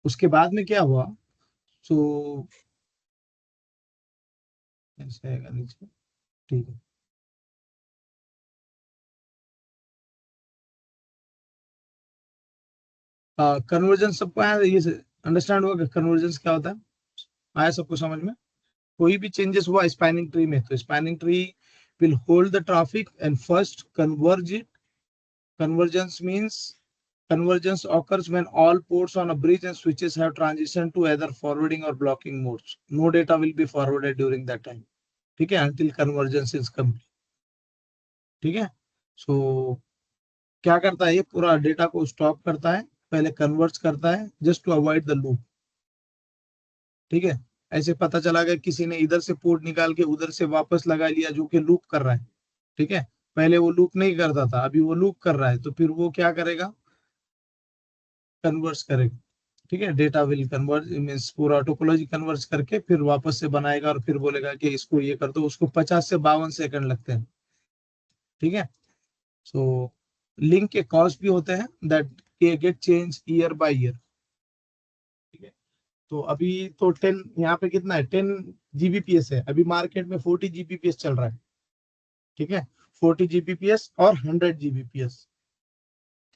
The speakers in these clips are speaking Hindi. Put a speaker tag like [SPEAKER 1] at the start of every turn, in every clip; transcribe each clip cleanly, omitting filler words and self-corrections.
[SPEAKER 1] उसके बाद में क्या हुआ, सो ऐसे आएगा नीचे, ठीक है। कन्वर्जन सबको आया, ये अंडरस्टैंड हुआ कि कन्वर्जन क्या होता है, आया सबको समझ में? कोई भी चेंजेस हुआ स्पैनिंग ट्री में, तो spanning tree will hold the traffic and first converge it. Convergence means convergence occurs when all ports on a bridge and switches have transitioned to either forwarding or blocking modes. No data will be forwarded during that time. ठीक है, until convergence is complete. ठीक है, सो क्या करता है, ये पूरा डेटा को स्टॉप करता है, पहले कन्वर्ट करता है just to avoid the loop. ठीक है, ऐसे पता चला गया किसी ने इधर से पोर्ट निकाल के उधर से वापस लगा लिया जो कि लूप कर रहा है। ठीक है, पहले वो लूप नहीं करता था, अभी वो लूप कर रहा है, तो फिर वो क्या करेगा, कन्वर्स करेगा। ठीक है, डेटा विल कन्वर्ज मीन्स पूरा टोपोलॉजी कन्वर्ज करके फिर वापस से बनाएगा और फिर बोलेगा कि इसको ये कर दो, उसको 50 से 52 सेकंड लगते हैं। ठीक है, सो लिंक के कॉस्ट भी होते हैं that get change year by year. ठीक है, तो अभी तो 10, यहाँ पे कितना है, 10 Gbps है, अभी मार्केट में 40 Gbps चल रहा है। ठीक है, 40 Gbps और 100 Gbps।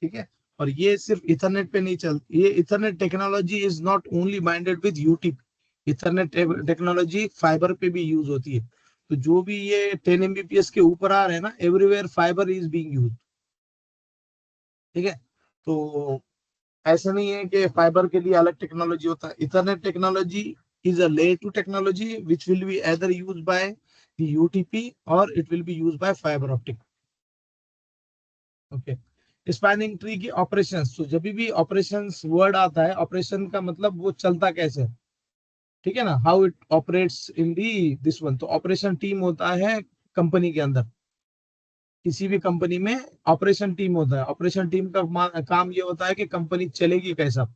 [SPEAKER 1] ठीक है, और ये सिर्फ इथरनेट पे नहीं चल, ये Ethernet technology is not only binded with UTP, Ethernet technology fibre पे भी यूज होती है। तो जो भी ये 10 Mbps के ऊपर आ रहे हैं ना, everywhere fibre is being use. ठीक है, तो ऐसा नहीं है कि फाइबर के लिए अलग टेक्नोलॉजी होता है, ethernet technology is a layer two technology which will be either use by the UTP or it will be use by fiber optic. Okay, spanning tree की ऑपरेशंस, तो जब भी ऑपरेशंस वर्ड आता है, ऑपरेशन का मतलब वो चलता कैसे है। ठीक है ना, how it operates in the this one, तो ऑपरेशन टीम होता है कंपनी के अंदर, किसी भी कंपनी में ऑपरेशन टीम होता है। ऑपरेशन टीम का काम ये होता है कि कंपनी चलेगी कैसा,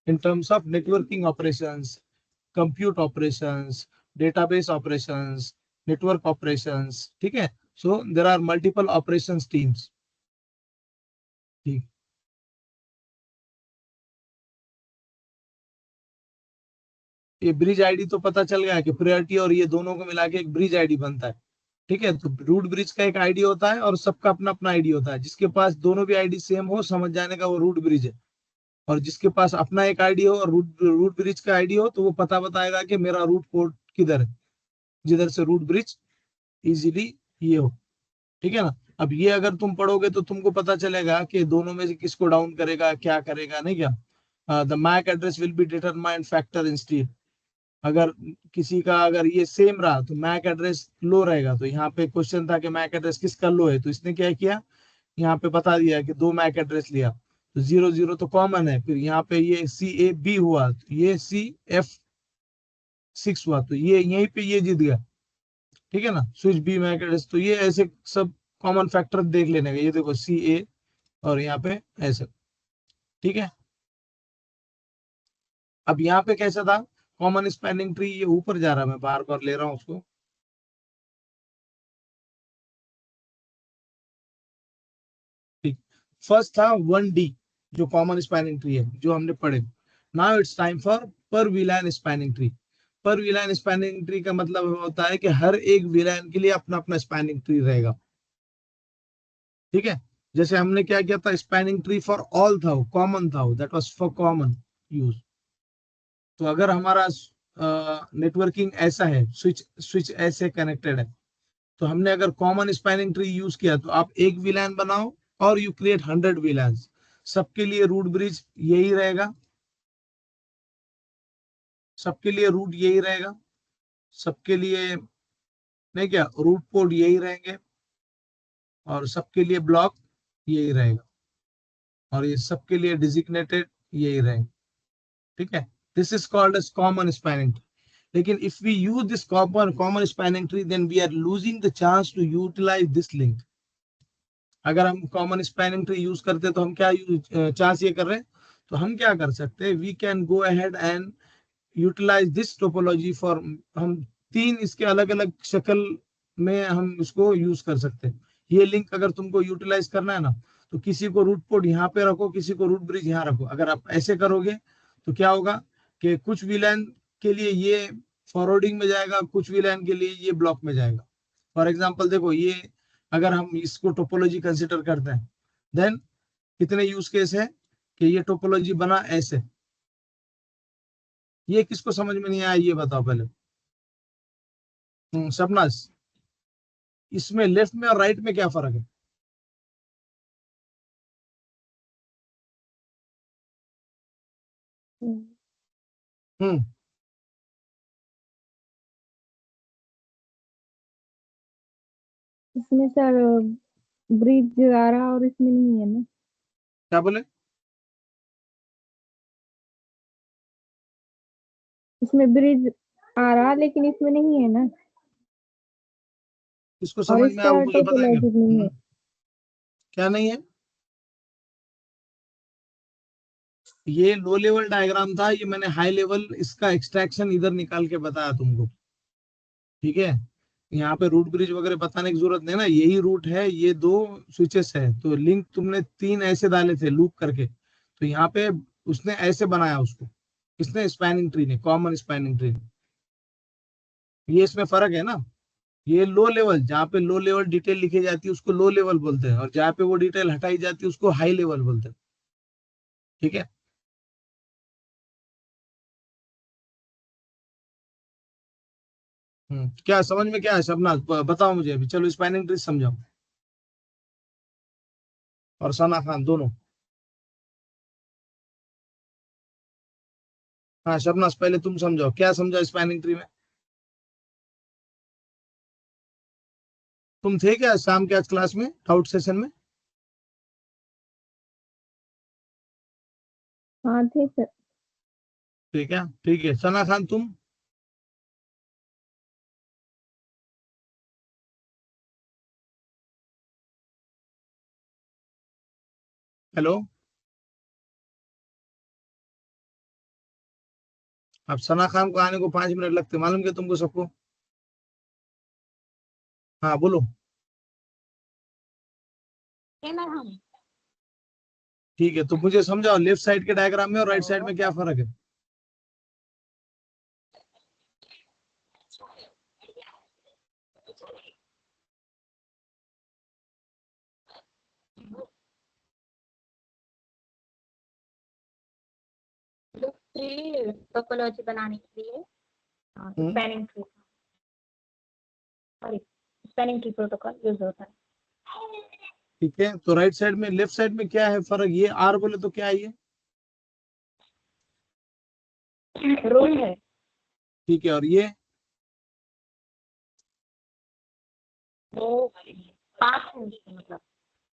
[SPEAKER 1] in terms of networking operations, compute operations, database operations, network operations. ठीक है, so there are multiple operations teams. ठीक, ये ब्रिज आईडी तो पता चल गया कि प्रायोरिटी और ये दोनों को मिला के एक ब्रिज आईडी बनता है। ठीक है, तो रूट ब्रिज का एक आईडी होता है और सबका अपना अपना आईडी होता है, जिसके पास दोनों भी आईडी सेम हो समझ जाने का वो रूट ब्रिज है। और जिसके पास अपना एक आईडी हो और रूट रूट ब्रिज का आईडी हो, तो वो पता बताएगा कि मेरा रूट पोर्ट किधर है, जिधर से रूट ब्रिज इजीली ये हो। ठीक है ना, अब ये अगर तुम पढ़ोगे तो तुमको पता चलेगा कि दोनों में से किसको डाउन करेगा, क्या करेगा, नहीं क्या। The MAC address will be determined factor instead. अगर किसी का अगर ये सेम रहा तो मैक एड्रेस लो रहेगा, तो यहाँ पे क्वेश्चन था कि मैक एड्रेस किसका लो है, तो इसने क्या किया, यहाँ पे बता दिया कि दो मैक एड्रेस लिया, तो 0 0 तो कॉमन है, फिर यहाँ पे ये CAB हुआ, तो ये CF6 हुआ, तो ये यहीं पे ये जीत गया। ठीक है ना, स्विच बी मैक एड्रेस, तो ये ऐसे सब कॉमन फैक्टर देख लेने का, ये देखो CA और यहाँ पे ऐसे। ठीक है, अब यहाँ पे कैसा था, कॉमन स्पैनिंग ट्री, ये ऊपर जा रहा है, मैं बार बार ले रहा हूँ उसको। ठीक, फर्स्ट था 1D, जो कॉमन स्पैनिंग ट्री है जो हमने पढ़े। नाउ इट्स टाइम फॉर पर विलान स्पैनिंग ट्री। पर विलान स्पैनिंग ट्री का मतलब होता है कि हर एक विलान के लिए अपना अपना स्पैनिंग ट्री रहेगा। ठीक है, जैसे हमने क्या किया था, स्पैनिंग ट्री फॉर ऑल था, कॉमन था, that was for common use. तो अगर हमारा नेटवर्किंग ऐसा है, स्विच स्विच ऐसे कनेक्टेड है, तो हमने अगर कॉमन स्पैनिंग ट्री यूज किया, तो आप एक विलान बनाओ और यू क्रिएट 100 विलान्स, सबके लिए रूट ब्रिज यही रहेगा, सबके लिए रूट यही रहेगा, सबके लिए नहीं क्या, रूट पोर्ट यही रहेंगे, और सबके लिए ब्लॉक यही रहेगा, और ये सबके लिए डिजिग्नेटेड यही रहेंगे। ठीक है, this is called as common spanning tree. लेकिन if we use this common spanning tree, then we are losing the chance to utilize this link. अगर हम कॉमन स्पैनिंग ट्री यूज करते तो हम क्या चांस ये कर रहे हैं, तो हम क्या कर सकते हैं, we can go ahead and utilize this topology for, हम तीन इसके अलग अलग शक्ल में हम इसको यूज कर सकते हैं। ये लिंक अगर तुमको यूटिलाइज करना है ना, तो किसी को रूट पोर्ट यहाँ पे रखो, किसी को रूट ब्रिज यहाँ रखो, अगर आप ऐसे करोगे तो क्या होगा कि कुछ VLAN के लिए ये फॉरवर्डिंग में जाएगा, कुछ VLAN के लिए ये ब्लॉक में जाएगा। फॉर एग्जांपल देखो, ये अगर हम इसको टोपोलॉजी कंसिडर करते हैं, देन कितने यूज केस है कि ये टोपोलॉजी बना ऐसे। ये किसको समझ में नहीं आया ये बताओ पहले। शबनाज, इसमें लेफ्ट में और राइट में क्या फर्क है? हम्म
[SPEAKER 2] इसमें सर ब्रिज आ रहा और इसमें नहीं है ना।
[SPEAKER 1] क्या बोले?
[SPEAKER 2] इसमें ब्रिज आ रहा लेकिन इसमें नहीं है ना।
[SPEAKER 1] इसको
[SPEAKER 2] और
[SPEAKER 1] समझ में आया वो
[SPEAKER 2] इसका
[SPEAKER 1] मुझे बताएंगे।
[SPEAKER 2] टोपोलॉजिक नहीं है।
[SPEAKER 1] क्या नहीं है? ये लो लेवल डायग्राम था, ये मैंने हाई लेवल इसका एक्सट्रैक्शन इधर निकाल के बताया तुमको। ठीक है, यहाँ पे रूट ब्रिज वगैरह बताने की जरूरत नहीं ना, यही रूट है, ये दो स्विचेस है, तो लिंक तुमने तीन ऐसे डाले थे लूप करके, तो यहाँ पे उसने ऐसे बनाया उसको, किसने? स्पैनिंग ट्री ने, कॉमन स्पैनिंग ट्री ने। ये इसमें फर्क है ना, ये लो लेवल, जहाँ पे लो लेवल डिटेल लिखी जाती है उसको लो लेवल बोलते हैं, और जहाँ पे वो डिटेल हटाई जाती है उसको हाई लेवल बोलते हैं। ठीक है, क्या समझ में क्या है शबनाज? बताओ मुझे अभी, चलो स्पैनिंग ट्री समझाओ, और सना खान दोनों। हाँ शबनाज, पहले तुम समझाओ, क्या समझा स्पैनिंग ट्री में? तुम थे क्या शाम के आज क्लास में, डाउट सेशन में?
[SPEAKER 2] हाँ थे सर।
[SPEAKER 1] ठीक है, ठीक है, सना खान तुम? हेलो, अब सना खान को आने को 5 मिनट लगते, मालूम क्या तुमको सबको? हाँ बोलो। ठीक है, तो मुझे समझाओ लेफ्ट साइड के डायग्राम में और राइट साइड में क्या फर्क है?
[SPEAKER 3] टोपोलॉजी बनाने के लिए spanning tree, sorry spanning tree protocol use होता है।
[SPEAKER 1] ठीक है, तो राइट साइड में, लेफ्ट साइड में क्या है फर्क? ये आर बोले तो क्या है ये?
[SPEAKER 3] रूल है।
[SPEAKER 1] ठीक है, और ये
[SPEAKER 3] वो पास है उसका मतलब।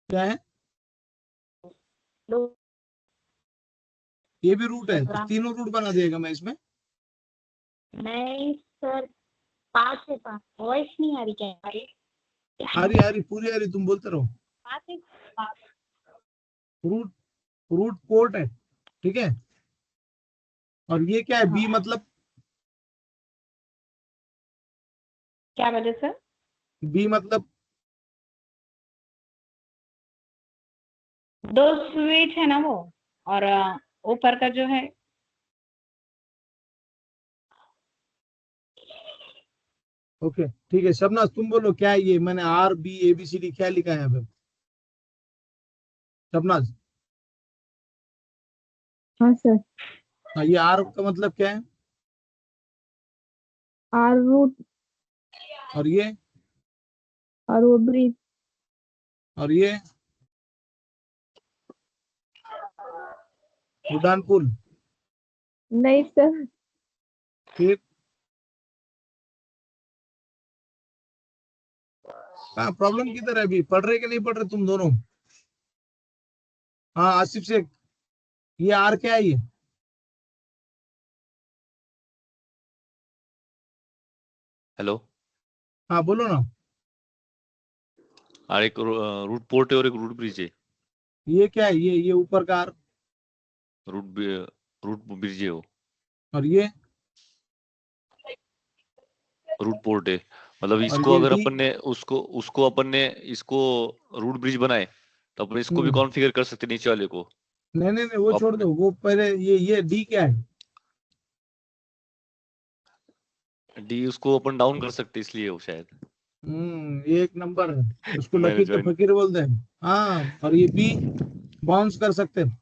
[SPEAKER 1] क्या है?
[SPEAKER 3] रूल
[SPEAKER 1] ये भी रूट है, तो
[SPEAKER 3] प्रोग्राम
[SPEAKER 1] तीनों रूट बना देगा मैं इसमें।
[SPEAKER 3] नहीं सर, पास है, पास वॉइस नहीं आ रही क्या?
[SPEAKER 1] आ रही पूरी आ रही, तुम बोलते रहो।
[SPEAKER 3] पास है, पास।
[SPEAKER 1] रूट, रूट पोर्ट है, ठीक है। और ये क्या है? बी
[SPEAKER 3] हाँ,
[SPEAKER 1] मतलब?
[SPEAKER 3] क्या बोले सर?
[SPEAKER 1] बी मतलब?
[SPEAKER 3] दो स्विच है ना वो, और ऊपर का जो है
[SPEAKER 1] ओके ठीक है, शबनाज तुम बोलो क्या है ये? मैंने R B A B C D क्या लिखा है यहाँ पे शबनाज?
[SPEAKER 2] हाँ सर।
[SPEAKER 1] हाँ, ये आर का मतलब क्या है?
[SPEAKER 2] आर रूट
[SPEAKER 1] और ये?
[SPEAKER 2] और वो ब्रिज।
[SPEAKER 1] और ये उड़ान पुल।
[SPEAKER 2] नहीं सर।
[SPEAKER 1] फिर कहाँ प्रॉब्लम किधर है? अभी पढ़ रहे कि नहीं पढ़ रहे तुम दोनों? हाँ आसिफ शेख, ये आर क्या है ये?
[SPEAKER 4] हेलो।
[SPEAKER 1] हाँ बोलो ना।
[SPEAKER 4] और एक रूट पोर्ट है और एक रूट ब्रिज है।
[SPEAKER 1] ये क्या है? ये ऊपर का आर।
[SPEAKER 4] रूट रूट ब्रिज है वो।
[SPEAKER 1] और ये?
[SPEAKER 4] रूट पोर्ट है, मतलब
[SPEAKER 1] और
[SPEAKER 4] इसको
[SPEAKER 1] ये
[SPEAKER 4] अगर
[SPEAKER 1] डी?
[SPEAKER 4] अपन ने उसको उसको अपन ने इसको रूट ब्रिज बनाए तो अपन इसको भी
[SPEAKER 1] हम्म
[SPEAKER 4] कॉन्फ़िगर कर सकते हैं नीचे वाले को
[SPEAKER 1] नहीं नहीं नहीं, वो छोड़
[SPEAKER 4] अपने।
[SPEAKER 1] दो, वो पहले ये डी क्या है?
[SPEAKER 4] डी उसको अपन डाउन कर सकते इसलिए हो शायद।
[SPEAKER 1] ये एक नंबर है, उसको
[SPEAKER 4] मैंने
[SPEAKER 1] लकीर के
[SPEAKER 4] ज्वाइन
[SPEAKER 1] फकीर बोलते हैं। हाँ, और ये बी बाउंस कर सकते हैं।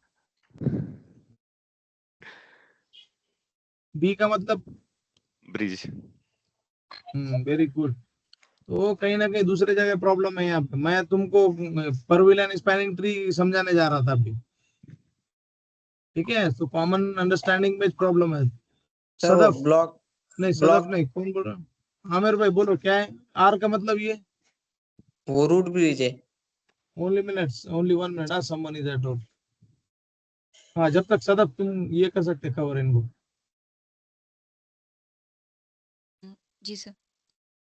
[SPEAKER 1] बी का मतलब
[SPEAKER 4] ब्रिज।
[SPEAKER 1] Very good. तो कहीं ना कहीं दूसरे जगह प्रॉब्लम है यहाँ पे। मैं तुमको परविल एंड स्पैनिंग ट्री समझाने जा रहा था अभी। ठीक है, तो कॉमन अंडरस्टैंडिंग में प्रॉब्लम है।
[SPEAKER 5] सर वो
[SPEAKER 1] सदफ,
[SPEAKER 5] ब्लॉक
[SPEAKER 1] नहीं सदफ
[SPEAKER 5] ब्लॉक
[SPEAKER 1] नहीं, कौन बोल रहा है? आमिर भाई बोलो क्या है आर का मतलब? ये
[SPEAKER 5] वो रूट ब्रिज है।
[SPEAKER 1] Only minutes, only 1 minute. हाँ, समवन इज एट रोड। हाँ, जब तक सदफ तुम ये कर सकते कवर इनको।
[SPEAKER 6] जी सर।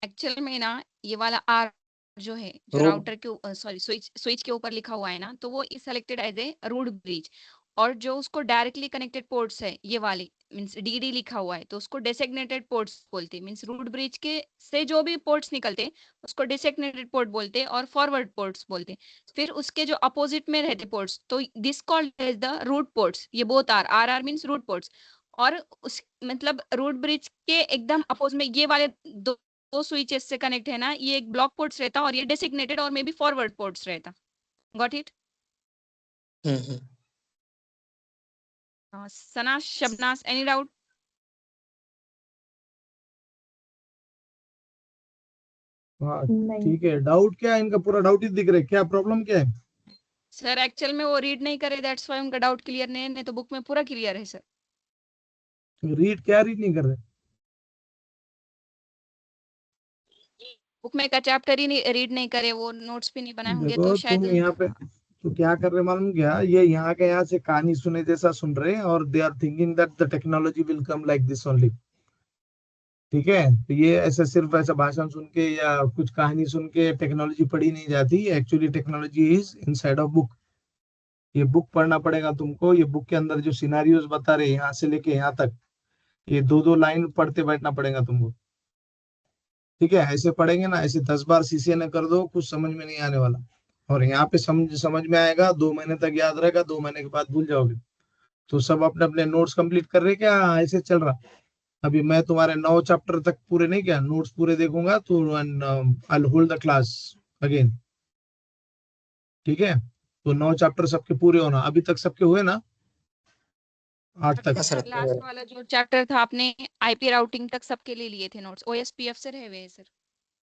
[SPEAKER 6] एक्चुअल में ना ये वाला आर जो है, जो
[SPEAKER 5] रूट
[SPEAKER 6] राउटर के सॉरी स्विच के ऊपर लिखा हुआ है ना, तो वो is selected as a root bridge. और जो उसको डायरेक्टली कनेक्टेड पोर्ट्स है ये वाली, मींस डीडी लिखा हुआ है, तो उसको डेसिग्नेटेड पोर्ट्स बोलते हैं। मींस रूट ब्रिज के से जो भी पोर्ट्स निकलते हैं उसको डेसिग्नेटेड पोर्ट बोलते हैं और फॉरवर्ड पोर्ट्स बोलते हैं। फिर उसके जो अपोजिट में रहते पोर्ट्स, तो this called as the root ports. ये both are are means root ports. और उस मतलब रूट ब्रिज के एकदम अपोज में ये वाले दो स्विचेस से कनेक्ट है ना, ये एक ब्लॉक पोर्ट्स रहता और ये डेसिग्नेटेड और मे बी फॉरवर्ड पोर्ट्स रहता। Got it? Sana, Shabnaz, any doubt?
[SPEAKER 1] हाँ
[SPEAKER 2] नहीं।
[SPEAKER 1] ठीक है। डाउट क्या है इनका? पूरा डाउट ही दिख रहा है, क्या प्रॉब्लम क्या है?
[SPEAKER 6] सर एक्चुअल में वो रीड नहीं करे, दैट्स व्हाई उनका डाउट क्लियर नहीं तो बुक में पूरा क्लियर है सर।
[SPEAKER 1] रीड क्या रीड नहीं कर रहे?
[SPEAKER 6] बुक में का चैप्टर ही नहीं रीड नहीं करे, वो नोट्स भी नहीं बनाए होंगे
[SPEAKER 1] देखो
[SPEAKER 6] तो
[SPEAKER 1] तुम
[SPEAKER 6] शायद।
[SPEAKER 1] यहाँ पे तो क्या कर रहे मालूम क्या? ये यहाँ के यहाँ से कहानी सुने जैसा सुन रहे हैं, और they are thinking that the technology will come like this only. ठीक है, तो ये ऐसा सिर्फ ऐसा भाषण सुन के या कुछ कहानी सुन के टेक्नोलॉजी पढ़ी नहीं जाती। Actually technology is inside of book. ये बुक पढ़ना पड़ेगा तुमको। ये बुक के अंदर जो सिनारियोज बता रहे यहाँ से लेके यहाँ तक, ये दो दो लाइन पढ़ते बैठना पड़ेगा तुमको। ठीक है, ऐसे पढ़ेंगे ना, ऐसे 10 बार सीसीएन कर दो, कुछ समझ में नहीं आने वाला। और यहाँ पे समझ में आएगा, 2 महीने तक याद रहेगा, 2 महीने के बाद भूल जाओगे। तो सब अपने अपने नोट्स कंप्लीट कर रहे क्या? ऐसे चल रहा? अभी मैं तुम्हारे 9 चैप्टर तक पूरे नहीं किया, नोट्स पूरे देखूंगा तो I hold the class again. ठीक है, तो 9 चैप्टर सबके पूरे होना। अभी तक सबके हुए ना? 8 तक।
[SPEAKER 5] सर
[SPEAKER 6] लास्ट वाला जो चैप्टर था आपने आईपी राउटिंग तक सबके लिए लिए थे नोट्स, ओएसपीएफ से रहे हुए हैं सर।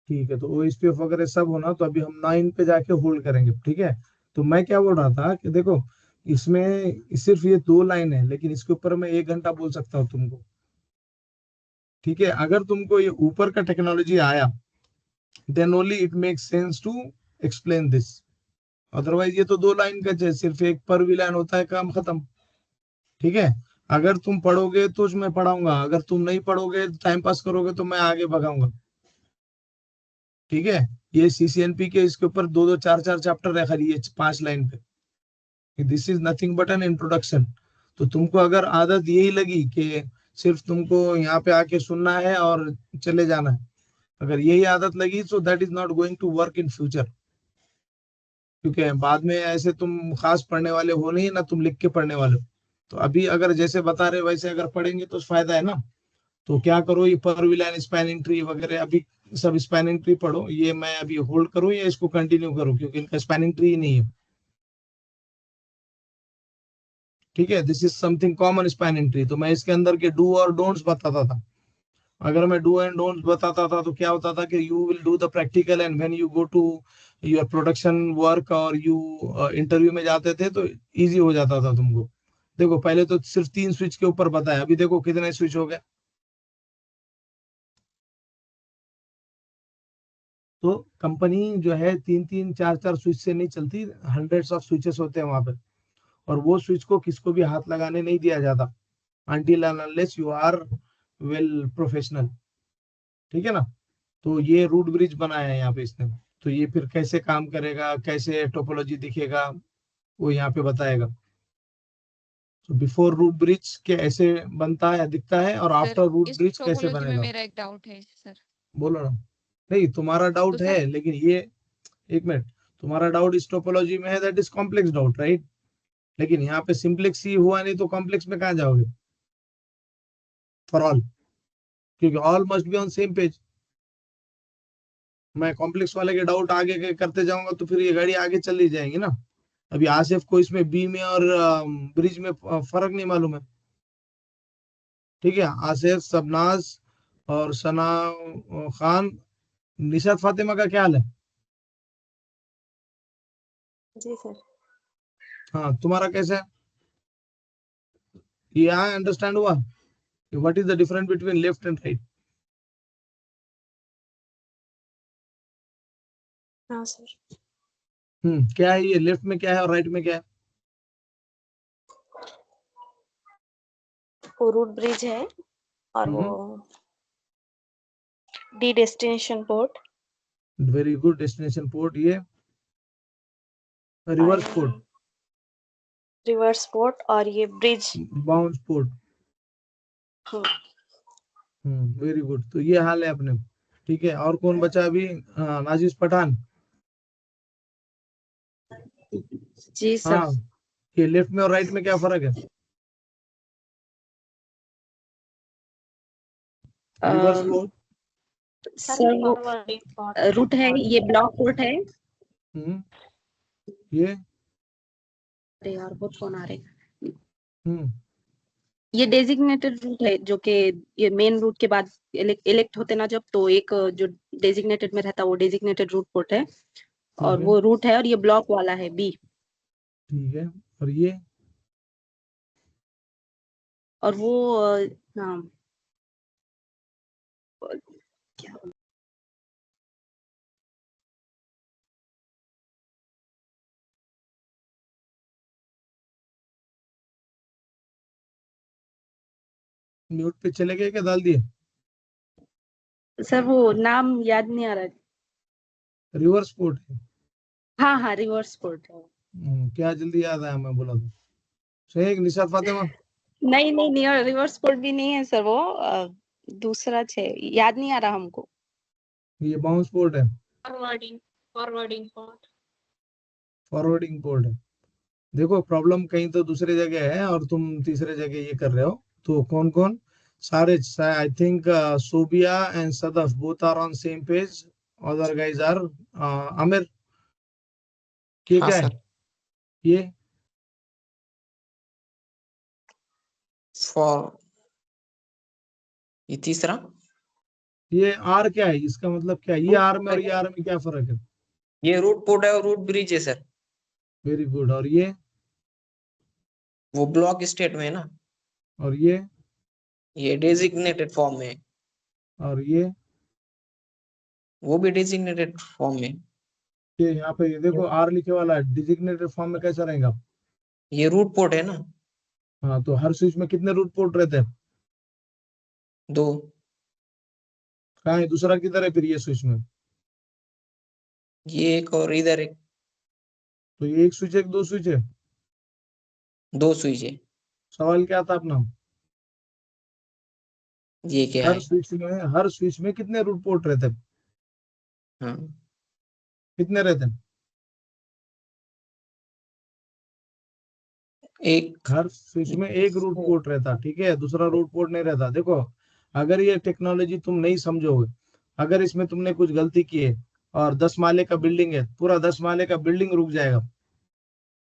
[SPEAKER 1] ठीक है, तो ओएसपीएफ वगैरह सब होना, तो अभी हम 9 पे जाके होल्ड करेंगे। ठीक है, तो मैं क्या बोल रहा था कि देखो, इसमें सिर्फ ये 2 लाइन है, लेकिन इसके ऊपर मैं 1 घंटा बोल सकता हूँ तुमको। ठीक है, अगर तुमको ये ऊपर का टेक्नोलॉजी आया, then only it makes sense to explain this. Otherwise ये तो 2 लाइन का है, सिर्फ एक पर विलान होता है, काम खत्म। ठीक है, अगर तुम पढ़ोगे तो मैं पढ़ाऊंगा, अगर तुम नहीं पढ़ोगे, टाइम पास करोगे, तो मैं आगे भगाऊंगा। ठीक है, ये सीसीएनपी के इसके ऊपर 2-2 4-4 चैप्टर है खाली, ये 5 लाइन पे। This is nothing but an introduction. तो तुमको अगर आदत यही लगी कि सिर्फ तुमको यहाँ पे आके सुनना है और चले जाना है, अगर यही आदत लगी, तो that is not going to work in future. क्योंकि बाद में ऐसे तुम खास पढ़ने वाले हो नहीं ना, तुम लिख के पढ़ने वाले हो। तो अभी अगर जैसे बता रहे वैसे अगर पढ़ेंगे तो फायदा है ना। तो क्या करो, ये परविलाइन स्पैनिंग ट्री वगैरह अभी सब स्पैनिंग ट्री पढ़ो। ये मैं अभी होल्ड करूं या इसको कंटिन्यू करूं, क्योंकि इनका स्पैनिंग ट्री ही नहीं है। ठीक है, this is something common spanning tree. तो मैं इसके अंदर के डू और डोंट्स बताता था। अगर मैं डू एंड डोंट्स बताता था तो क्या होता था कि you will do the practical, and when you go to your production work और यू इंटरव्यू में जाते थे तो इजी हो जाता था तुमको। देखो, पहले तो सिर्फ 3 स्विच के ऊपर बताया, अभी देखो कितने स्विच हो गए। तो कंपनी जो है 3-3 4-4 स्विच से नहीं चलती, हंड्रेड्स ऑफ स्विचेस होते हैं वहां पे। और वो स्विच को किसको भी हाथ लगाने नहीं दिया जाता, until and unless you are well professional। ठीक है ना? तो ये रूट ब्रिज बनाया है यहाँ पे इसने। तो ये फिर कैसे काम करेगा, कैसे टोपोलॉजी दिखेगा, वो यहाँ पे बताएगा। तो बिफोर रूट ब्रिज के ऐसे बनता है, दिखता है, और
[SPEAKER 6] सर
[SPEAKER 1] आफ्टर रूट
[SPEAKER 6] इस
[SPEAKER 1] ब्रिज कैसे
[SPEAKER 6] टोपोलॉजी में
[SPEAKER 1] बनेगा।
[SPEAKER 6] मेरा एक डाउट है सर।
[SPEAKER 1] बोलो ना। नहीं, तुम्हारा
[SPEAKER 6] तो
[SPEAKER 1] डाउट है,
[SPEAKER 6] सर
[SPEAKER 1] लेकिन ये, एक मिनट, तुम्हारा डाउट इस टोपोलॉजी में है, that is complex doubt, right? लेकिन यहाँ पे सिंप्लेक्स ही हुआ नहीं तो कॉम्प्लेक्स में कहाँ जाओगे? For all. क्योंकि all must be on same page. मैं कॉम्प्लेक्स वाले के डाउट आगे के करते जाऊंगा तो फिर ये गाड़ी आगे चली जाएंगी ना। अभी आसिफ को इसमें बी में और ब्रिज में फर्क नहीं मालूम है। ठीक है, आसिफ, सबनाज और सना खान, निशात फातिमा का क्या हाल है?
[SPEAKER 7] जी सर।
[SPEAKER 1] हाँ, तुम्हारा कैसा है? ये यहाँ अंडरस्टैंड हुआ what is the difference between left and right?
[SPEAKER 7] हाँ सर।
[SPEAKER 1] क्या है ये? लेफ्ट में क्या है और राइट में क्या है?
[SPEAKER 7] वो रूट ब्रिज है और वो D destination port.
[SPEAKER 1] Very good, destination port. ये रिवर्स पोर्ट,
[SPEAKER 7] रिवर्स पोर्ट और ये bridge
[SPEAKER 1] bounce port. Very good. तो ये हाल है अपने। ठीक है, और कौन बचा अभी? नाजिस पठान।
[SPEAKER 7] जी सर।
[SPEAKER 1] हाँ, ये लेफ्ट में और राइट में क्या फर्क है? Reverse port.
[SPEAKER 7] सर वो रूट है, ये ब्लॉक रूट है।
[SPEAKER 1] ये
[SPEAKER 7] अरे यार बहुत फोन आ रहे हैं।
[SPEAKER 1] हम्म
[SPEAKER 7] ये डेजिग्नेटेड रूट है जो कि ये मेन रूट के बाद इलेक्ट होते ना जब, तो एक जो डेजिग्नेटेड में रहता है वो डेजिग्नेटेड रूट पोर्ट है और
[SPEAKER 1] है।
[SPEAKER 7] वो रूट है और ये ब्लॉक वाला है बी।
[SPEAKER 1] ठीक है, और ये
[SPEAKER 7] और वो हाँ क्या
[SPEAKER 1] म्यूट पे चले गए क्या? डाल दिए?
[SPEAKER 7] सर वो नाम याद नहीं आ रहा है।
[SPEAKER 1] रिवर्स पोर्ट है।
[SPEAKER 7] हाँ हाँ रिवर्स पोर्ट है।
[SPEAKER 1] क्या जल्दी याद आया, मैं बोला तो सही। निशात फातिमा,
[SPEAKER 7] नहीं नहीं नहीं रिवर्स पोर्ट भी नहीं है सर, वो दूसरा है, याद नहीं आ रहा हमको।
[SPEAKER 1] ये बाउंस पोर्ट है,
[SPEAKER 3] फॉरवर्डिंग पोर्ट।
[SPEAKER 1] फॉरवर्डिंग पोर्ट है। देखो, प्रॉब्लम कहीं तो दूसरे जगह है और तुम तीसरे जगह ये कर रहे हो। तो कौन कौन? सारे, I think Sobia and Sadaf both are on same page. Other guys are Aamir. ये
[SPEAKER 5] हाँ
[SPEAKER 1] क्या है?
[SPEAKER 5] सर।
[SPEAKER 1] ये
[SPEAKER 5] फॉर ये तीसरा
[SPEAKER 1] ये आर क्या है? इसका मतलब क्या है? ये आर में और ये आर में क्या फर्क है?
[SPEAKER 5] ये रूट पोर्ट है और रूट ब्रिज है सर।
[SPEAKER 1] Very good. और
[SPEAKER 5] वो ब्लॉक स्टेट में है ना।
[SPEAKER 1] और
[SPEAKER 5] ये डेजिग्नेटेड फॉर्म में है।
[SPEAKER 1] और
[SPEAKER 5] वो भी डेजिग्नेटेड फॉर्म में है।
[SPEAKER 1] ये यहाँ पे ये देखो आर लिखे वाला है, डिजिग्नेटेड फॉर्म में कैसा रहेगा?
[SPEAKER 5] ये रूट पोर्ट है ना।
[SPEAKER 1] हाँ, तो हर स्विच में कितने रूट पोर्ट रहते हैं?
[SPEAKER 5] 2।
[SPEAKER 1] कहाँ है दूसरा? किधर है फिर ये स्विच में?
[SPEAKER 5] ये एक और इधर एक।
[SPEAKER 1] तो ये एक स्विच है कि दो स्विच है?
[SPEAKER 5] 2 स्विच है।
[SPEAKER 1] सवाल क्या था अपना?
[SPEAKER 5] ये क्या
[SPEAKER 1] हर
[SPEAKER 5] है?
[SPEAKER 1] स्विच में कितने रूट पोर्ट रहते हैं?
[SPEAKER 5] हाँ
[SPEAKER 1] कितने रहते हैं?
[SPEAKER 5] एक।
[SPEAKER 1] हर स्विच में एक रूट पोर्ट रहता, ठीक है, दूसरा रूट पोर्ट नहीं रहता। देखो, अगर ये टेक्नोलॉजी तुम नहीं समझोगे, अगर इसमें तुमने कुछ गलती की है और 10 माले का बिल्डिंग है, पूरा 10 माले का बिल्डिंग रुक जाएगा,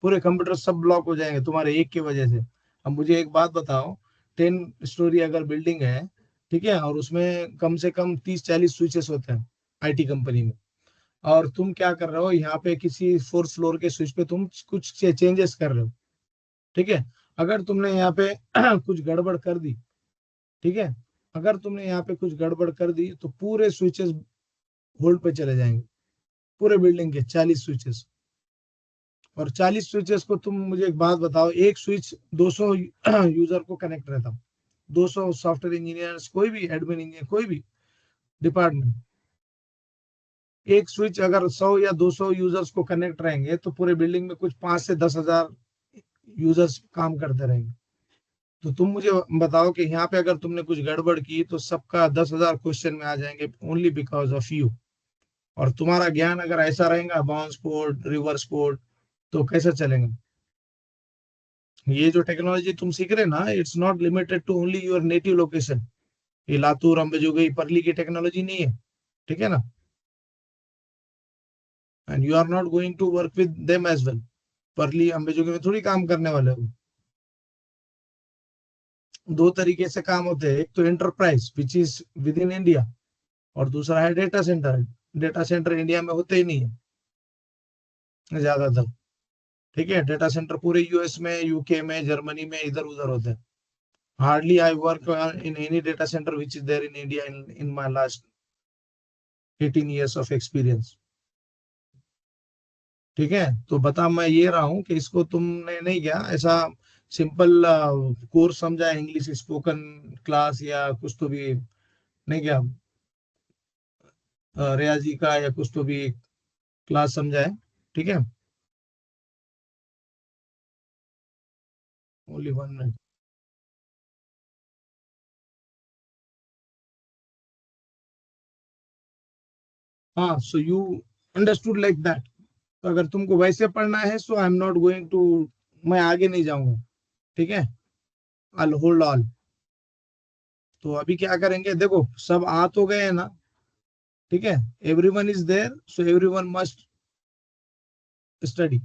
[SPEAKER 1] पूरे कंप्यूटर सब ब्लॉक हो जाएंगे तुम्हारे एक की वजह से। अब मुझे एक बात बताओ, 10 स्टोरी अगर बिल्डिंग है, ठीक है, और उसमें कम से कम 30-40 स्विचेस होते हैं आईटी कंपनी में, और तुम क्या कर रहे हो यहाँ पे किसी 4th फ्लोर के स्विच पे तुम कुछ चेंजेस कर रहे हो, ठीक है। अगर तुमने यहाँ पे कुछ गड़बड़ कर दी, ठीक है, अगर तुमने यहाँ पे कुछ गड़बड़ कर दी तो पूरे स्विचेस होल्ड पे चले जाएंगे, पूरे बिल्डिंग के 40 स्विचेस। और 40 स्विचेस को तुम मुझे एक बात बताओ, एक स्विच 200 यूजर को कनेक्ट रहता, 200 सॉफ्टवेयर इंजीनियर्स, कोई भी एडमिन इंजीनियर, कोई भी डिपार्टमेंट, एक स्विच अगर 100 या 200 यूजर्स को कनेक्ट रहेंगे तो पूरे बिल्डिंग में कुछ 5 से 10 हजार यूजर्स काम करते रहेंगे। तो तुम मुझे बताओ कि यहाँ पे अगर तुमने कुछ गड़बड़ की तो सबका 10,000 क्वेश्चन में आ जाएंगे ओनली बिकॉज ऑफ यू। और तुम्हारा ज्ञान अगर ऐसा रहेगा बाउंस पोर्ट, रिवर्स पोर्ट, तो कैसे चलेगा? ये जो टेक्नोलॉजी तुम सीख रहे ना, it's not limited to only your native location. ये लातूर अंबेजोगाई परली की टेक्नोलॉजी नहीं है, ठीक है ना, and you are not going to work with them as well. Parli Ambejogai में थोड़ी काम करने वाले हो। दो तरीके से काम होते हैं, एक तो enterprise which is within India, और दूसरा है data centre. Data centre India में होते ही नहीं है ज्यादातर, ठीक है। डेटा सेंटर पूरे यूएस में, यूके में, जर्मनी में इधर उधर होते हैं। Hardly I work in any data centre which is there in India in my last 18 years of experience, ठीक है। तो बता मैं ये रहा हूँ कि इसको तुमने नहीं किया ऐसा सिंपल कोर्स समझा, इंग्लिश स्पोकन क्लास या कुछ तो भी नहीं क्या, रियाजी का या कुछ तो भी क्लास समझा है, ठीक है। Only 1 minute. हाँ, so you understood like that. तो अगर तुमको वैसे पढ़ना है so I am not going to, मैं आगे नहीं जाऊंगा, ठीक है। I hold all. तो अभी क्या करेंगे, देखो सब आ तो गए हैं ना, ठीक है। Everyone is there, so everyone must study.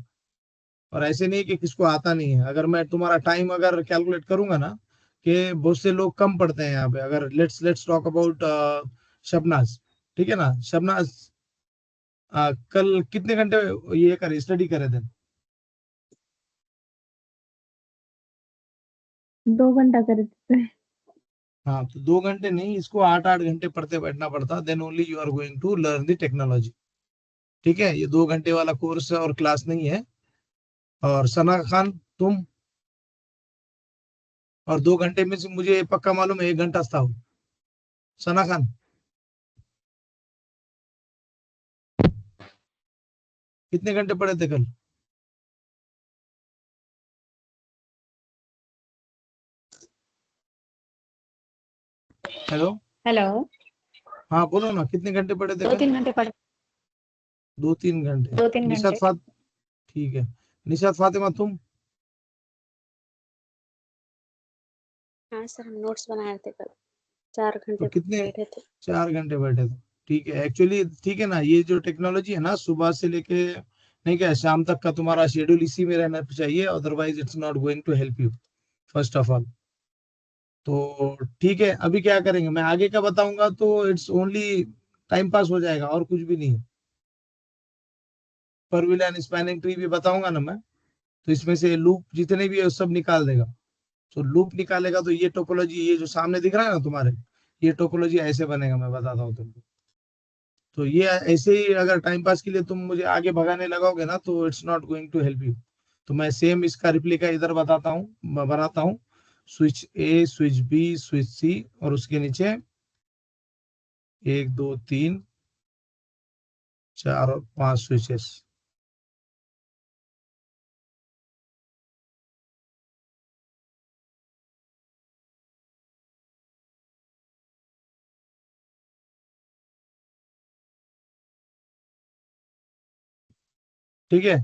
[SPEAKER 1] और ऐसे नहीं कि किसको आता नहीं है। अगर मैं तुम्हारा टाइम अगर कैलकुलेट करूंगा ना, कि बहुत से लोग कम पढ़ते हैं यहाँ पे, अगर लेट्स टॉक अबाउट शबनाज, ठीक है ना। शबनाज कल कितने घंटे ये करे, स्टडी करे थे?
[SPEAKER 2] 2 घंटा करे थे।
[SPEAKER 1] हाँ, तो 2 घंटे नहीं, इसको 8-8 घंटे पढ़ते बैठना पड़ता, then only you are going to learn the technology, ठीक है। ये 2 घंटे वाला कोर्स है और क्लास नहीं है। और सना खान तुम, और 2 घंटे में से मुझे पक्का मालूम है 1 घंटा था वो। सना खान कितने घंटे पढ़े थे कल? Hello,
[SPEAKER 3] hello.
[SPEAKER 1] हाँ बोलो ना, कितने घंटे पढ़े थे कल?
[SPEAKER 3] 2-3 घंटे पढ़
[SPEAKER 1] 2-3 घंटे।
[SPEAKER 3] 2-3
[SPEAKER 1] निशात
[SPEAKER 3] घंटे।
[SPEAKER 1] फात ठीक है। निशात फातिमा तुम?
[SPEAKER 7] हाँ सर, हम नोट्स बनाए थे कल, 4
[SPEAKER 1] तो
[SPEAKER 7] घंटे
[SPEAKER 1] कितने?
[SPEAKER 7] बैठे थे।
[SPEAKER 1] 4 घंटे बैठे थे, ठीक है। एक्चुअली ठीक है ना, ये जो टेक्नोलॉजी है ना, सुबह से लेके नहीं क्या शाम तक का तुम्हारा शेड्यूल इसी में रहना चाहिए, otherwise it's not going to help you first of all. तो ठीक है, अभी क्या करेंगे, मैं आगे का बताऊंगा तो इट्स ओनली टाइम पास हो जाएगा और कुछ भी नहीं है। परविल एंड स्पैनिंग ट्री भी बताऊंगा ना मैं, तो इसमें से लूप जितने भी है वो सब निकाल देगा। तो लूप निकालेगा तो ये टोपोलॉजी, ये जो सामने दिख रहा है ना तुम्हारे, ये टोपोलॉजी ऐसे बनेगा, मैं बताता हूँ तुमको। तो ये ऐसे ही अगर टाइम पास के लिए तुम मुझे आगे भगाने लगाओगे ना, तो it's not going to help you. तो मैं सेम इसका रिप्लिका इधर बताता हूँ, बनाता हूँ। Switch A, switch B, switch C, और उसके नीचे 1 2 3 4 और 5 स्विचेस। ठीक है,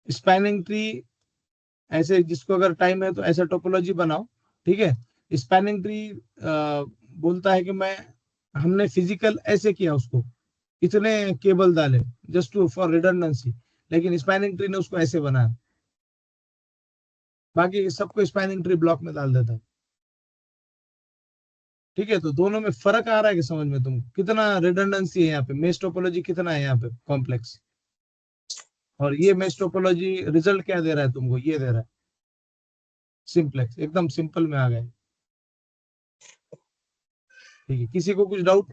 [SPEAKER 1] स्पैनिंग ट्री ऐसे, जिसको अगर टाइम है तो ऐसा टोपोलॉजी बनाओ, ठीक है। स्पैनिंग ट्री बोलता है कि मैं, हमने फिजिकल ऐसे किया उसको, इतने केबल डाले जस्ट टू फॉर रिडंडेंसी, लेकिन स्पैनिंग ट्री ने उसको ऐसे बनाया, बाकी सबको स्पैनिंग ट्री ब्लॉक में डाल देता है, ठीक है। तो दोनों में फर्क आ रहा है कि समझ में तुमको, कितना रिडंडेंसी है यहाँ पे, मेश टोपोलॉजी कितना है यहाँ पे कॉम्प्लेक्स, और ये मेश टोपोलॉजी रिजल्ट क्या दे रहा है तुमको, ये दे रहा है सिंप्लेक्स, एकदम सिंपल में आ गए, ठीक है। किसी को कुछ डाउट?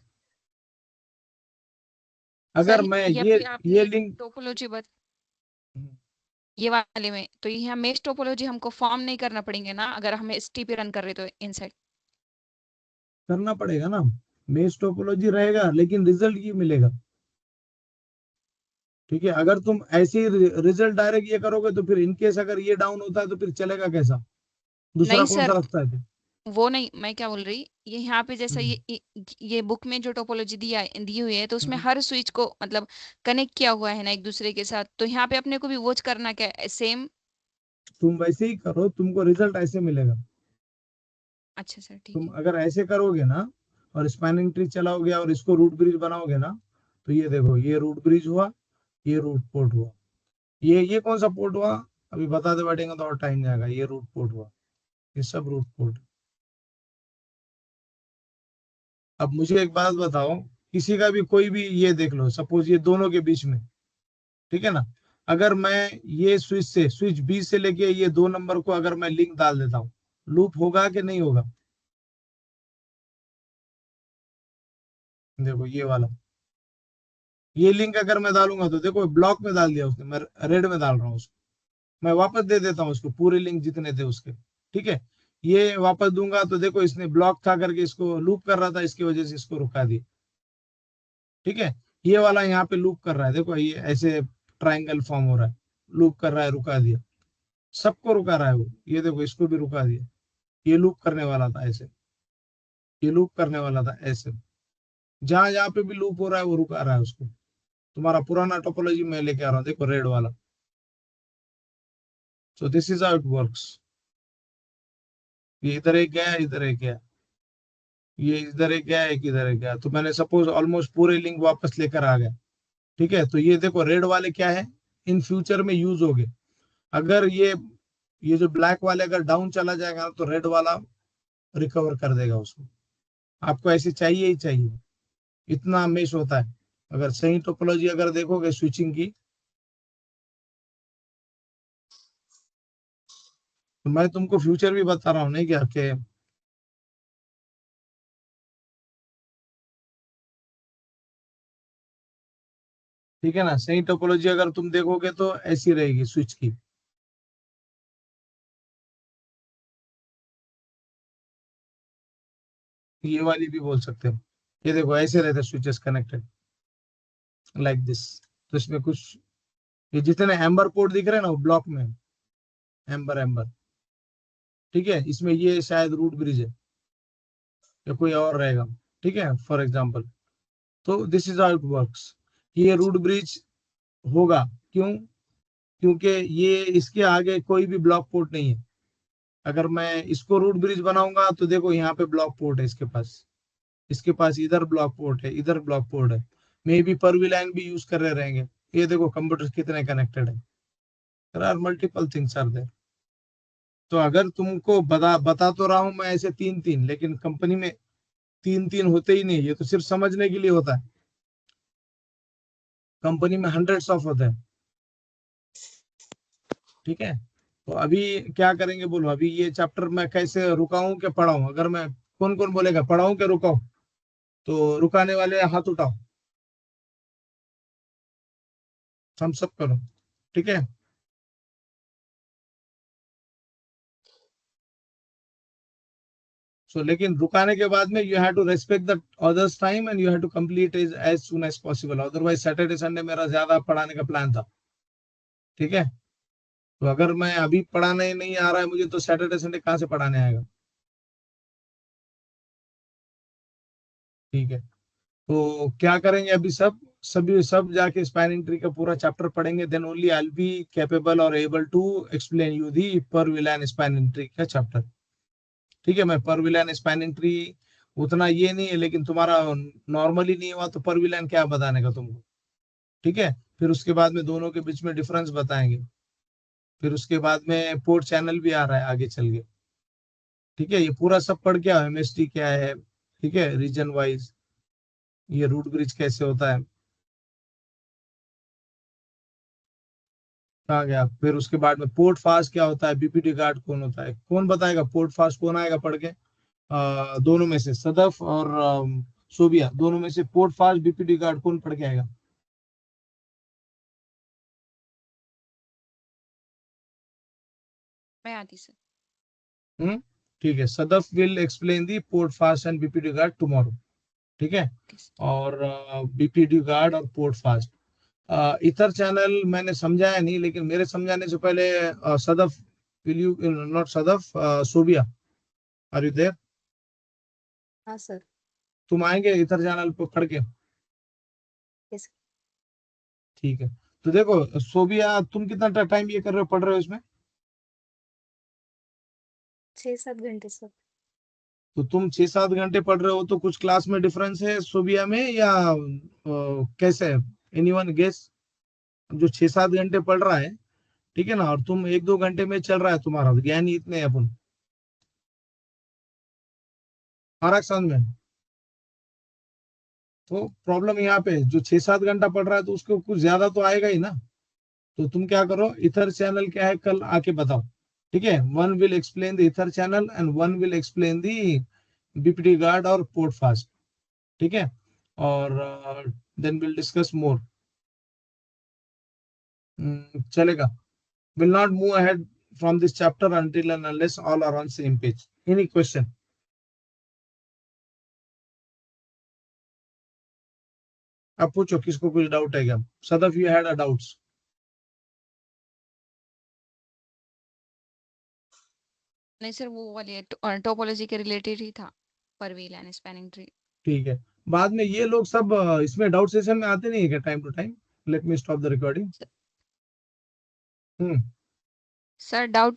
[SPEAKER 1] अगर
[SPEAKER 6] सर
[SPEAKER 1] मैं
[SPEAKER 6] ये
[SPEAKER 1] ये
[SPEAKER 6] अभी आपने
[SPEAKER 1] ये लिंक,
[SPEAKER 6] टोपोलॉजी ये वाले में, तो ये मेश टोपोलॉजी हमको फॉर्म नहीं करना पड़ेंगे ना, अगर हम एसटीपी रन कर रहे तो इनसाइड?
[SPEAKER 1] करना पड़ेगा ना, मेश टोपोलॉजी रहेगा लेकिन रिजल्ट ये मिलेगा, ठीक है। अगर तुम ऐसे ही रिजल्ट डायरेक्ट ये करोगे तो फिर इनकेस अगर ये डाउन होता है तो फिर चलेगा कैसा, दूसरा
[SPEAKER 6] नहीं
[SPEAKER 1] कौन सा
[SPEAKER 6] सर,
[SPEAKER 1] रास्ता है फिर?
[SPEAKER 6] वो नहीं, मैं क्या बोल रही, ये यहाँ पे जैसा
[SPEAKER 1] हम्म,
[SPEAKER 6] ये बुक में जो टोपोलॉजी दी हुई है, तो उसमें
[SPEAKER 1] हम्म।
[SPEAKER 6] हर स्विच को मतलब कनेक्ट किया हुआ है ना एक दूसरे के साथ, तो यहाँ पे अपने को भी वो करना क्या है सेम?
[SPEAKER 1] तुम वैसे ही करो, तुमको रिजल्ट ऐसे मिलेगा।
[SPEAKER 6] अच्छा सर, ठीक
[SPEAKER 1] तुम
[SPEAKER 6] है।
[SPEAKER 1] अगर ऐसे करोगे ना, और स्पैनिंग ट्री चलाओगे और इसको रूट ब्रिज बनाओगे ना, तो ये देखो ये रूट ब्रिज हुआ, ये रूट पोर्ट हुआ, ये कौन सा पोर्ट हुआ अभी बताते बैठेंगे तो और टाइम जाएगा, ये रूट पोर्ट हुआ, ये सब रूट पोर्ट। अब मुझे एक बात बताओ, किसी का भी कोई भी ये देख लो, सपोज ये दोनों के बीच में, ठीक है ना, अगर मैं ये स्विच बी से लेके ये 2 नंबर को अगर मैं लिंक डाल देता हूँ, लूप होगा कि नहीं होगा? देखो ये वाला, ये लिंक अगर मैं डालूंगा तो देखो ब्लॉक में डाल दिया उसने, मैं रेड में डाल रहा हूँ उसको, मैं वापस दे देता हूँ उसको पूरे लिंक जितने थे उसके, ठीक है, ये वापस दूंगा तो देखो इसने ब्लॉक था करके इसको लूप कर रहा था, इसकी वजह से इसको रुका दिया, ठीक है। ये वाला यहाँ पे लूप कर रहा है, देखो ये ऐसे ट्राइंगल फॉर्म हो रहा है, लूप कर रहा है, रुका दिया, सबको रुका रहा है वो, ये देखो इसको भी रुका दिया, ये लूप करने वाला था ऐसे, ये लूप करने वाला था ऐसे, जहां जहां पे भी लूप हो रहा है वो रुका रहा है उसको। तुम्हारा पुराना टोपोलॉजी मैं लेके आ रहा हूँ, देखो रेड वाला। So this is how it works. ये इधर एक गया, इधर एक गया, ये इधर एक गया, एक इधर एक गया, तो मैंने सपोज ऑलमोस्ट पूरे लिंक वापस लेकर आ गया, ठीक है। तो ये देखो रेड वाले क्या है, इन फ्यूचर में यूज हो गए। अगर ये जो ब्लैक वाले अगर डाउन चला जाएगा तो रेड वाला रिकवर कर देगा उसको। आपको ऐसे चाहिए ही चाहिए, इतना मेश होता है। अगर सही टोपोलॉजी अगर देखोगे स्विचिंग की, तो मैं तुमको फ्यूचर भी बता रहा हूँ, नहीं क्या कि ठीक है ना, सही टोपोलॉजी अगर तुम देखोगे तो ऐसी रहेगी स्विच की। ये वाली भी बोल सकते हो, ये देखो ऐसे रहते स्विचेस कनेक्टेड लाइक दिस। तो इसमें कुछ ये जितने एम्बर पोर्ट दिख रहे हैं ना वो ब्लॉक में एम्बर एम्बर, ठीक है। इसमें ये शायद रूट ब्रिज है या कोई और रहेगा, ठीक है, फॉर एग्जाम्पल। तो this is how it works. ये रूट ब्रिज होगा, क्यों? क्योंकि ये इसके आगे कोई भी ब्लॉक पोर्ट नहीं है। अगर मैं इसको रूट ब्रिज बनाऊंगा तो देखो यहाँ पे ब्लॉक पोर्ट है इसके पास इधर ब्लॉक पोर्ट है, इधर ब्लॉक पोर्ट है, मे बी पर लाइन भी यूज कर रहे रहेंगे। ये देखो कंप्यूटर कितने कनेक्टेड है, there are multiple things are there. तो अगर तुमको बता तो रहा हूं मैं ऐसे 3-3, लेकिन कंपनी में 3-3 होते ही नहीं, ये तो सिर्फ समझने के लिए होता है। कंपनी में हंड्रेड्स ऑफ होते हैं, ठीक है। तो अभी क्या करेंगे बोलो, अभी ये चैप्टर मैं कैसे रुकाऊं कि पढ़ाऊं? अगर मैं, कौन कौन बोलेगा पढ़ाऊं कि रुकाऊं? तो रुकाने वाले हाथ उठाओ, हम सब करो, ठीक है। सो लेकिन रुकाने के बाद में you have to respect the others time and you have to complete is as soon as possible. Otherwise Saturday Sunday मेरा ज्यादा पढ़ाने का प्लान था, ठीक है। तो अगर मैं अभी पढ़ाने नहीं आ रहा है मुझे, तो सैटरडे संडे कहाँ से पढ़ाने आएगा? ठीक है। तो क्या करेंगे अभी सब जाके स्पैनिंग ट्री का पूरा चैप्टर पढ़ेंगे, then only I will be capable or able to explain you the per VLAN spanning tree का चैप्टर, ठीक है। मैं परविलान स्पैनिंग ट्री उतना ये नहीं है, लेकिन तुम्हारा नॉर्मली नहीं हुआ तो परविलान क्या बताने का तुमको, ठीक है। फिर उसके बाद में दोनों के बीच में डिफरेंस बताएंगे, फिर उसके बाद में पोर्ट चैनल भी आ रहा है आगे चल के, ठीक है। ये पूरा सब पढ़ के एमएसटी क्या है, ठीक है, रीजन वाइज ये रूट ब्रिज कैसे होता है, कहाँ गया। फिर उसके बाद में पोर्ट फास्ट क्या होता है, बीपीडी गार्ड कौन होता है, कौन बताएगा पोर्ट फास्ट कौन आएगा पढ़ के? दोनों में से सदफ और सोबिया, दोनों में से पोर्ट फास्ट बीपीडी गार्ड कौन पढ़ के आएगा?
[SPEAKER 6] मैं आती सर।
[SPEAKER 1] ठीक है, Sadaf will explain the port fast and BPD guard tomorrow, ठीक है।
[SPEAKER 6] Okay, sir.
[SPEAKER 1] और बीपीडी गार्ड और पोर्ट फास्ट इथर चैनल मैंने समझाया नहीं, लेकिन मेरे समझाने से पहले Sadaf will you, not Sadaf, Sobia, are you there?
[SPEAKER 8] हाँ सर।
[SPEAKER 1] तुम आएंगे इथर चैनल पर पढ़ के?
[SPEAKER 8] Yes.
[SPEAKER 1] ठीक है। तो देखो सोबिया, तुम कितना टाइम ये कर रहे हो, पढ़ रहे हो इसमें?
[SPEAKER 8] 6-7 घंटे सर।
[SPEAKER 1] तो तुम 6-7 घंटे पढ़ रहे हो तो कुछ क्लास में डिफरेंस है सोबिया में या कैसे है? Anyone guess? जो 6-7 घंटे पढ़ रहा है, ठीक है ना, और तुम 1-2 घंटे में चल रहा है, तुम्हारा ज्ञान ही इतने हैं अपन। आ रहा है समझ में? तो प्रॉब्लम यहाँ पे जो 6-7 घंटा पढ़ रहा है तो उसको कुछ ज्यादा तो आएगा ही ना। तो तुम क्या करो, इथर चैनल क्या है कल आके बताओ, ठीक है। One will explain the ether channel and one will explain the BPT guard और पोर्ट फास्ट, ठीक है। और देन विल डिस्कस मोर। चलेगा। Will not move ahead from this chapter until and unless all are on same page. Any question? अब पूछो किसको कुछ डाउट है क्या? Sadaf you had a doubts?
[SPEAKER 6] नहीं सर, वो वाली टोपोलॉजी के रिलेटेड ही था, पर व्हील एंड स्पैनिंग ट्री।
[SPEAKER 1] ठीक है। बाद में ये लोग सब इसमें डाउट सेशन में आते नहीं है क्या time to time? Let me stop the recording.
[SPEAKER 6] Sir doubt